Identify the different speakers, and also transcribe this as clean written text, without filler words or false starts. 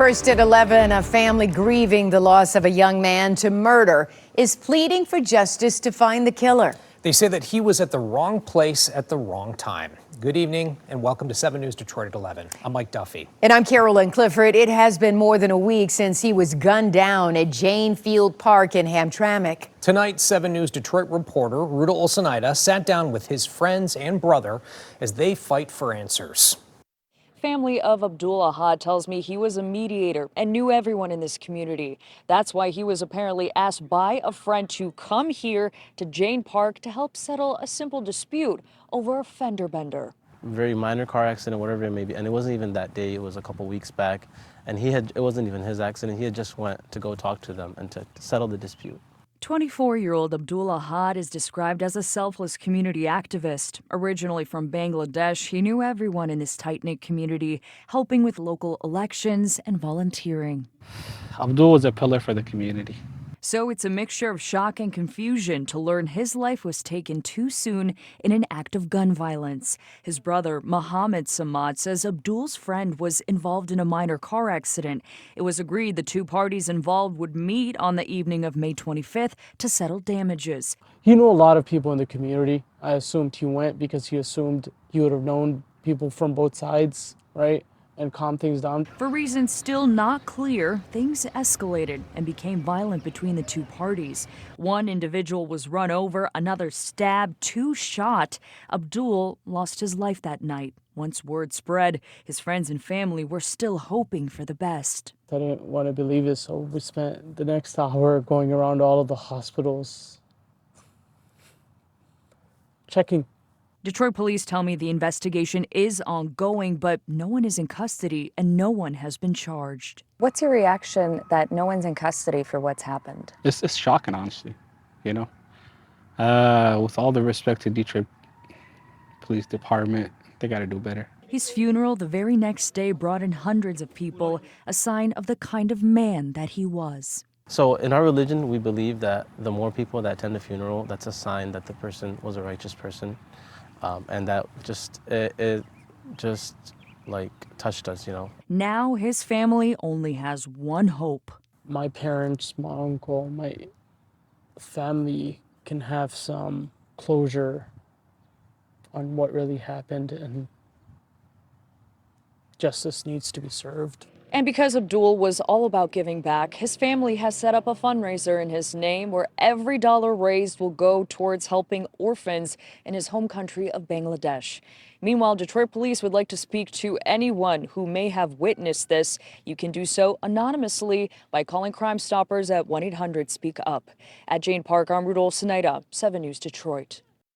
Speaker 1: First at 11, a family grieving the loss of a young man to murder is pleading for justice to find the killer.
Speaker 2: They say that he was at the wrong place at the wrong time. Good evening and welcome to 7 News Detroit at 11. I'm Mike Duffy.
Speaker 1: And I'm Carolyn Clifford. It has been more than a week since he was gunned down at Jayne Park in Hamtramck.
Speaker 2: Tonight, 7 News Detroit reporter Abdul Ahad sat down with his friends and brother as they fight for answers.
Speaker 3: Family of Abdul Ahad tells me he was a mediator and knew everyone in this community. That's why he was apparently asked by a friend to come here to Jayne Park to help settle a simple dispute over a fender bender.
Speaker 4: Very minor car accident, whatever it may be, and it wasn't even that day. It was a couple weeks back, and it wasn't even his accident. He had just went to go talk to them and to settle the dispute.
Speaker 3: 24-year-old Abdul Ahad is described as a selfless community activist. Originally from Bangladesh, he knew everyone in this tight-knit community, helping with local elections and volunteering.
Speaker 5: Abdul was a pillar for the community.
Speaker 3: So it's a mixture of shock and confusion to learn his life was taken too soon in an act of gun violence. His brother, Mohammed Samad, says Abdul's friend was involved in a minor car accident. It was agreed the two parties involved would meet on the evening of May 25th to settle damages.
Speaker 6: He knew a lot of people in the community. I assumed he went because he assumed he would have known people from both sides, right? And calm things down.
Speaker 3: For reasons still not clear, things escalated and became violent between the two parties. One individual was run over, another stabbed, two shot. Abdul lost his life that night. Once word spread, his friends and family were still hoping for the best.
Speaker 6: I didn't want to believe it, so we spent the next hour going around all of the hospitals, checking.
Speaker 3: Detroit police tell me the investigation is ongoing, but no one is in custody and no one has been charged.
Speaker 7: What's your reaction that no one's in custody for what's happened?
Speaker 5: It's shocking, honestly, you know. With all the respect to Detroit Police Department, they got to do better.
Speaker 3: His funeral the very next day brought in hundreds of people, a sign of the kind of man that he was.
Speaker 4: So in our religion, we believe that the more people that attend the funeral, that's a sign that the person was a righteous person. And that it just like touched us, you know.
Speaker 3: Now his family only has one hope.
Speaker 6: My parents, my uncle, my family can have some closure on what really happened, and justice needs to be served.
Speaker 3: And because Abdul was all about giving back, his family has set up a fundraiser in his name where every dollar raised will go towards helping orphans in his home country of Bangladesh. Meanwhile, Detroit police would like to speak to anyone who may have witnessed this. You can do so anonymously by calling Crime Stoppers at 1-800-SPEAK-UP. At Jayne Park, I'm Abdul Ahad, 7 News Detroit.